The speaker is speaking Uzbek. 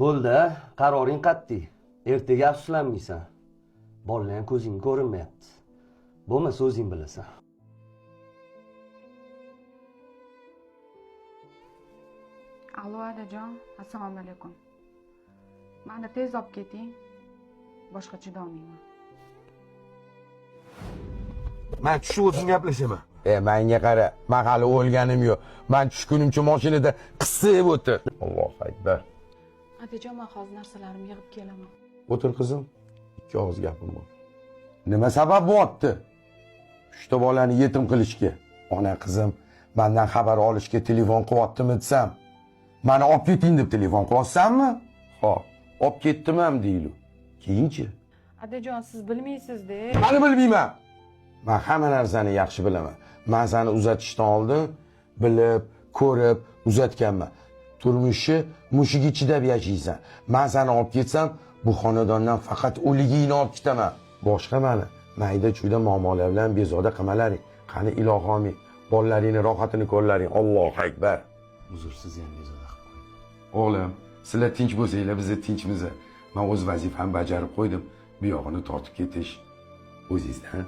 Bo'ldi, qaroring qat'iy. Ertaga afsuslanmaysan. Bolalar ham ko'zingga ko'rinmayapti. Bo'lmasa o'zing bilasan. Alo, Adajon, assalomu alaykum. Meni tez olib keting. Boshqa chidolmayman. Men tushib o'zim gaplashaman. Menga qara, men hali o'lganim yo'q. Men tushgunimcha mashinada qissib o'tir. Allohu akbar. Adajon, men hozir narsalarimni yig'ib kelaman. O'tir qizim. Ikki og'iz gapim bor. Nima sabab bo'pti? Uchta bolani yetim qilishga. Ona qizim, mendan xabar olishga telefon qilyaptimi desam, meni olib keting deb telefon qilyapsanmi? Xo'p, olib ketdim ham deylu. Keyinchi? Adajon, siz bilmaysiz-da. Meni bilmayman. Men hamma narsani yaxshi bilaman. Men seni uzatishdan oldin bilib, ko'rib uzatganman. Turmushni mushiga chidab yashaysan. Men seni olib ketsam, bu xonadondan faqat o'ligingni olib ketaman. Boshqa meni mayda-chuyda muammolar bilan bezovta qilmalaring. Qani ilohim, bolalaringni rohatini ko'rlaring. Allohu akbar. Huzursiz ham bezovta qilib qo'ydim. O'g'lim, sizlar tinch bo'lsanglar, biz tinchmiz. Men o'z vazifamni bajarib qo'ydim. Bu yog'ini tortib ketish o'zingizdan.